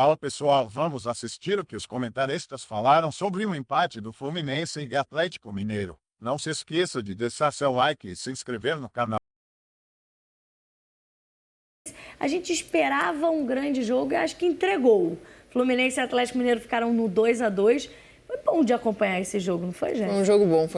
Fala pessoal, vamos assistir o que os comentaristas falaram sobre o empate do Fluminense e Atlético Mineiro. Não se esqueça de deixar seu like e se inscrever no canal. A gente esperava um grande jogo e acho que entregou. Fluminense e Atlético Mineiro ficaram no 2-2. Foi bom de acompanhar esse jogo, não foi, gente? Foi um jogo bom.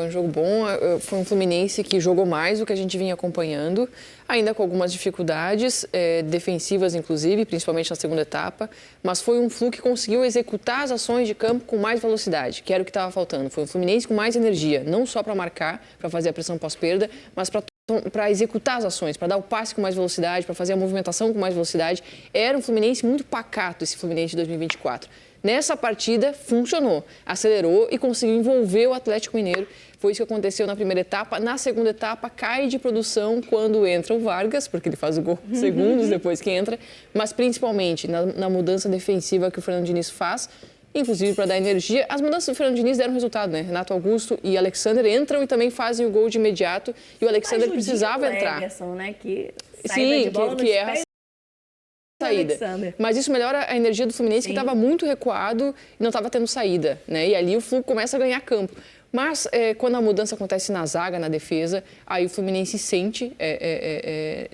Foi um Fluminense que jogou mais do que a gente vinha acompanhando, ainda com algumas dificuldades defensivas, inclusive, principalmente na segunda etapa. Mas foi um Flu que conseguiu executar as ações de campo com mais velocidade, que era o que estava faltando. Foi um Fluminense com mais energia, não só para marcar, para fazer a pressão pós-perda, mas para executar as ações, para dar o passe com mais velocidade, para fazer a movimentação com mais velocidade. Era um Fluminense muito pacato, esse Fluminense de 2024. Nessa partida, funcionou, acelerou e conseguiu envolver o Atlético Mineiro. Foi isso que aconteceu na primeira etapa. Na segunda etapa, cai de produção quando entra o Vargas, porque ele faz o gol segundos depois que entra, mas principalmente na mudança defensiva que o Fernando Diniz faz, inclusive para dar energia. As mudanças do Fernando Diniz deram resultado, né? Renato Augusto e Alexander entram e também fazem o gol de imediato. E o Alexander precisava entrar. Emerson, né? Que sim, que erra saída. Mas isso melhora a energia do Fluminense, que estava muito recuado e não estava tendo saída, né? E ali o Flu começa a ganhar campo. Mas quando a mudança acontece na zaga, na defesa, aí o Fluminense sente,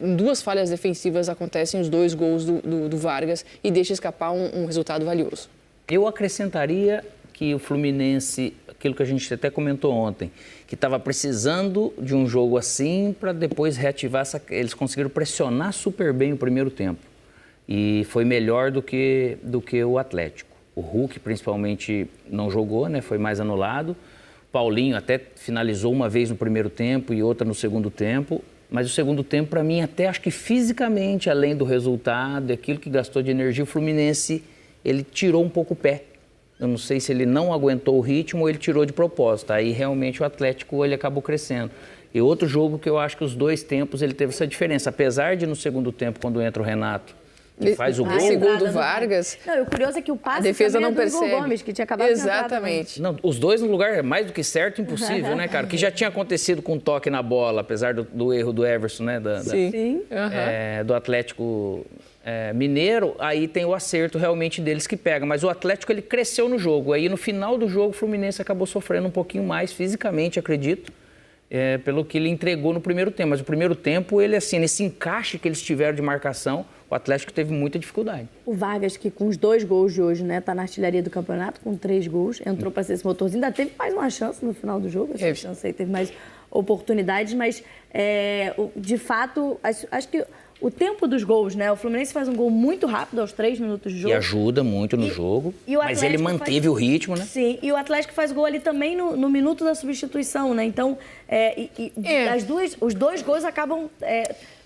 em duas falhas defensivas acontecem os dois gols do Vargas e deixa escapar um resultado valioso. Eu acrescentaria que o Fluminense, aquilo que a gente até comentou ontem, que estava precisando de um jogo assim para depois reativar eles conseguiram pressionar super bem o primeiro tempo. E foi melhor do que o Atlético. O Hulk, principalmente, não jogou, né? Foi mais anulado. Paulinho até finalizou uma vez no primeiro tempo e outra no segundo tempo. Mas o segundo tempo, para mim, até acho que fisicamente, além do resultado, aquilo que gastou de energia, o Fluminense, ele tirou um pouco o pé. Eu não sei se ele não aguentou o ritmo ou ele tirou de propósito. Aí, realmente, o Atlético ele acabou crescendo. E outro jogo que eu acho que os dois tempos ele teve essa diferença. Apesar de, no segundo tempo, quando entra o Renato, que faz o gol. Segundo Vargas. Não, o curioso é que o passe a defesa não percebe. Do Gomes, que tinha acabado Exatamente. Não, os dois no lugar é mais do que certo, impossível, né, cara? O que já tinha acontecido com o toque na bola, apesar do erro do Everson, né? Sim. Do Atlético Mineiro, aí tem o acerto realmente deles que pega. Mas o Atlético, ele cresceu no jogo. Aí no final do jogo, o Fluminense acabou sofrendo um pouquinho mais fisicamente, acredito. Pelo que ele entregou no primeiro tempo. Mas o primeiro tempo, ele assim, nesse encaixe que eles tiveram de marcação, o Atlético teve muita dificuldade. O Vargas, que com os 2 gols de hoje, né, tá na artilharia do campeonato, com 3 gols, entrou para ser esse motorzinho, ainda teve mais uma chance no final do jogo, essa chance aí teve mais oportunidades, mas de fato, acho que o tempo dos gols, né? O Fluminense faz um gol muito rápido aos 3 minutos de jogo. E ajuda muito no jogo, mas ele manteve o ritmo, né? Sim, e o Atlético faz gol ali também no minuto da substituição, né? Então, os 2 gols acabam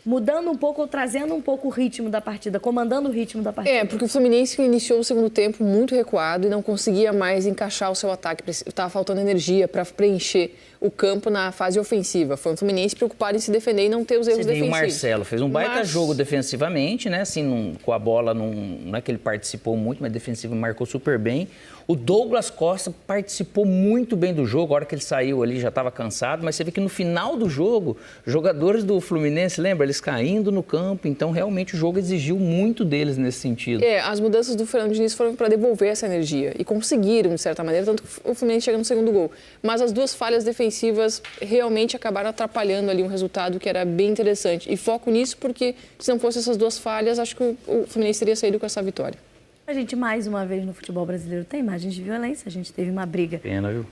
mudando um pouco, ou trazendo um pouco o ritmo da partida, comandando o ritmo da partida. Porque o Fluminense iniciou o segundo tempo muito recuado e não conseguia mais encaixar o seu ataque. Estava faltando energia para preencher o campo na fase ofensiva. Foi o Fluminense preocupado em se defender e não ter os erros defensivos. E o Marcelo fez um baita jogo defensivamente, né? Assim, com a bola, não é que ele participou muito, mas defensivo marcou super bem. O Douglas Costa participou muito bem do jogo. A hora que ele saiu ali já estava cansado, mas você vê que no final do jogo, jogadores do Fluminense, lembra? Eles caindo no campo. Então, realmente, o jogo exigiu muito deles nesse sentido. As mudanças do Fernando Diniz foram para devolver essa energia. E conseguiram, de certa maneira, tanto que o Fluminense chega no segundo gol. Mas as duas falhas defensivas realmente acabaram atrapalhando ali um resultado que era bem interessante. E foco nisso porque, se não fossem essas duas falhas, acho que o Fluminense teria saído com essa vitória. A gente, mais uma vez, no futebol brasileiro tem imagens de violência. A gente teve uma briga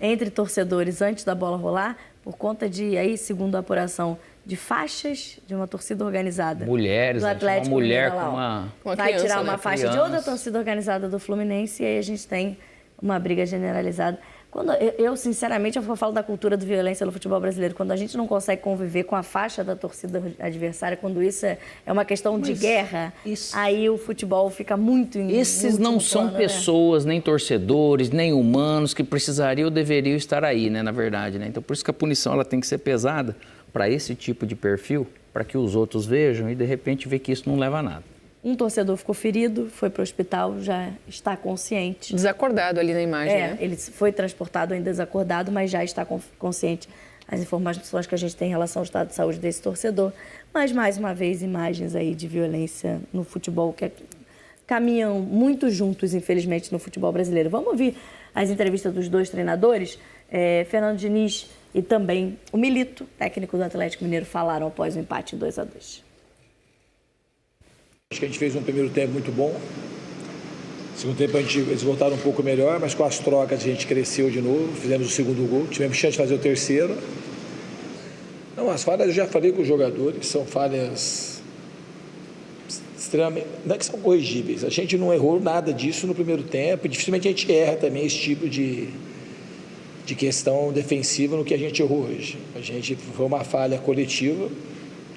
entre torcedores antes da bola rolar, por conta de, aí, segundo a apuração, de faixas de uma torcida organizada. Mulheres, do Atlético, uma mulher com uma vai criança, tirar uma faixa de outra torcida organizada do Fluminense e aí a gente tem uma briga generalizada. Eu, sinceramente, eu falo da cultura de violência no futebol brasileiro. Quando a gente não consegue conviver com a faixa da torcida adversária, quando isso é uma questão de guerra, aí o futebol fica muito em Esses não são plano, pessoas, nem torcedores, nem humanos que precisariam ou deveriam estar aí, né, na verdade. Né? Então, por isso que a punição ela tem que ser pesada para esse tipo de perfil, para que os outros vejam e, de repente, ver que isso não leva a nada. Um torcedor ficou ferido, foi para o hospital, já está consciente. Desacordado ali na imagem, né? Ele foi transportado ainda desacordado, mas já está consciente. As informações que a gente tem em relação ao estado de saúde desse torcedor. Mas, mais uma vez, imagens aí de violência no futebol, que caminham muito juntos, infelizmente, no futebol brasileiro. Vamos ouvir as entrevistas dos dois treinadores, Fernando Diniz e também o Milito, técnico do Atlético Mineiro, falaram após o empate 2-2. Acho que a gente fez um primeiro tempo muito bom. Segundo tempo eles voltaram um pouco melhor, mas com as trocas a gente cresceu de novo, fizemos o segundo gol, tivemos chance de fazer o terceiro. Não, as falhas eu já falei com os jogadores, são falhas extremamente, não é que são corrigíveis, a gente não errou nada disso no primeiro tempo, e dificilmente a gente erra também esse tipo de questão defensiva no que a gente errou hoje. A gente foi uma falha coletiva,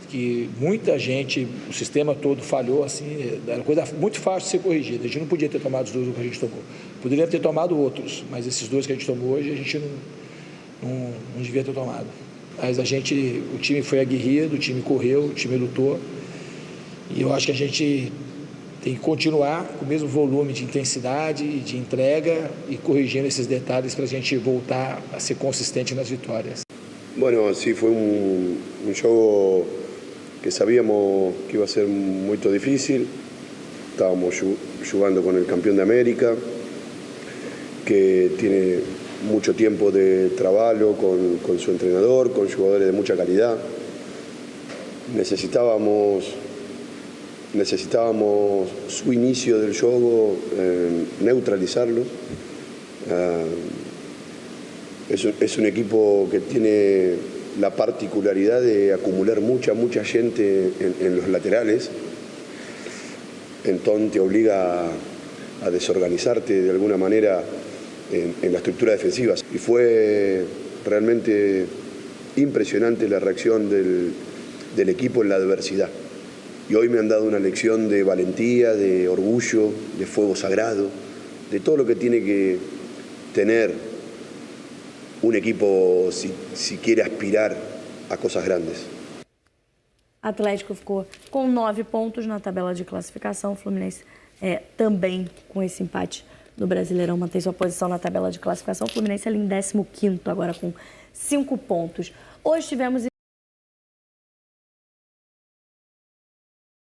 que muita gente, o sistema todo falhou, assim, era coisa muito fácil de ser corrigida. A gente não podia ter tomado os dois que a gente tomou. Poderia ter tomado outros, mas esses dois que a gente tomou hoje, a gente não devia ter tomado. Mas o time foi aguerrido, o time correu, o time lutou. E eu acho que a gente tem que continuar com o mesmo volume de intensidade e de entrega e corrigindo esses detalhes para a gente voltar a ser consistente nas vitórias. Bueno, sí, fue un jogo que sabíamos que iba a ser muy difícil. Estábamos jugando con el campeón de América, que tiene mucho tiempo de trabajo con su entrenador, con jugadores de mucha calidad. Necesitábamos su inicio del juego, neutralizarlo. Es un equipo que tiene la particularidad de acumular mucha gente en los laterales, entonces te obliga a desorganizarte de alguna manera en la estructura defensiva. Y fue realmente impresionante la reacción del equipo en la adversidad. Y hoy me han dado una lección de valentía, de orgullo, de fuego sagrado, de todo lo que tiene que tener un equipo si quiere aspirar a cosas grandes. Atlético ficou com 9 pontos na tabela de classificação. O Fluminense também com esse empate no Brasileirão mantém sua posição na tabela de classificação. O Fluminense ali em 15º agora com 5 pontos. Hoje tivemos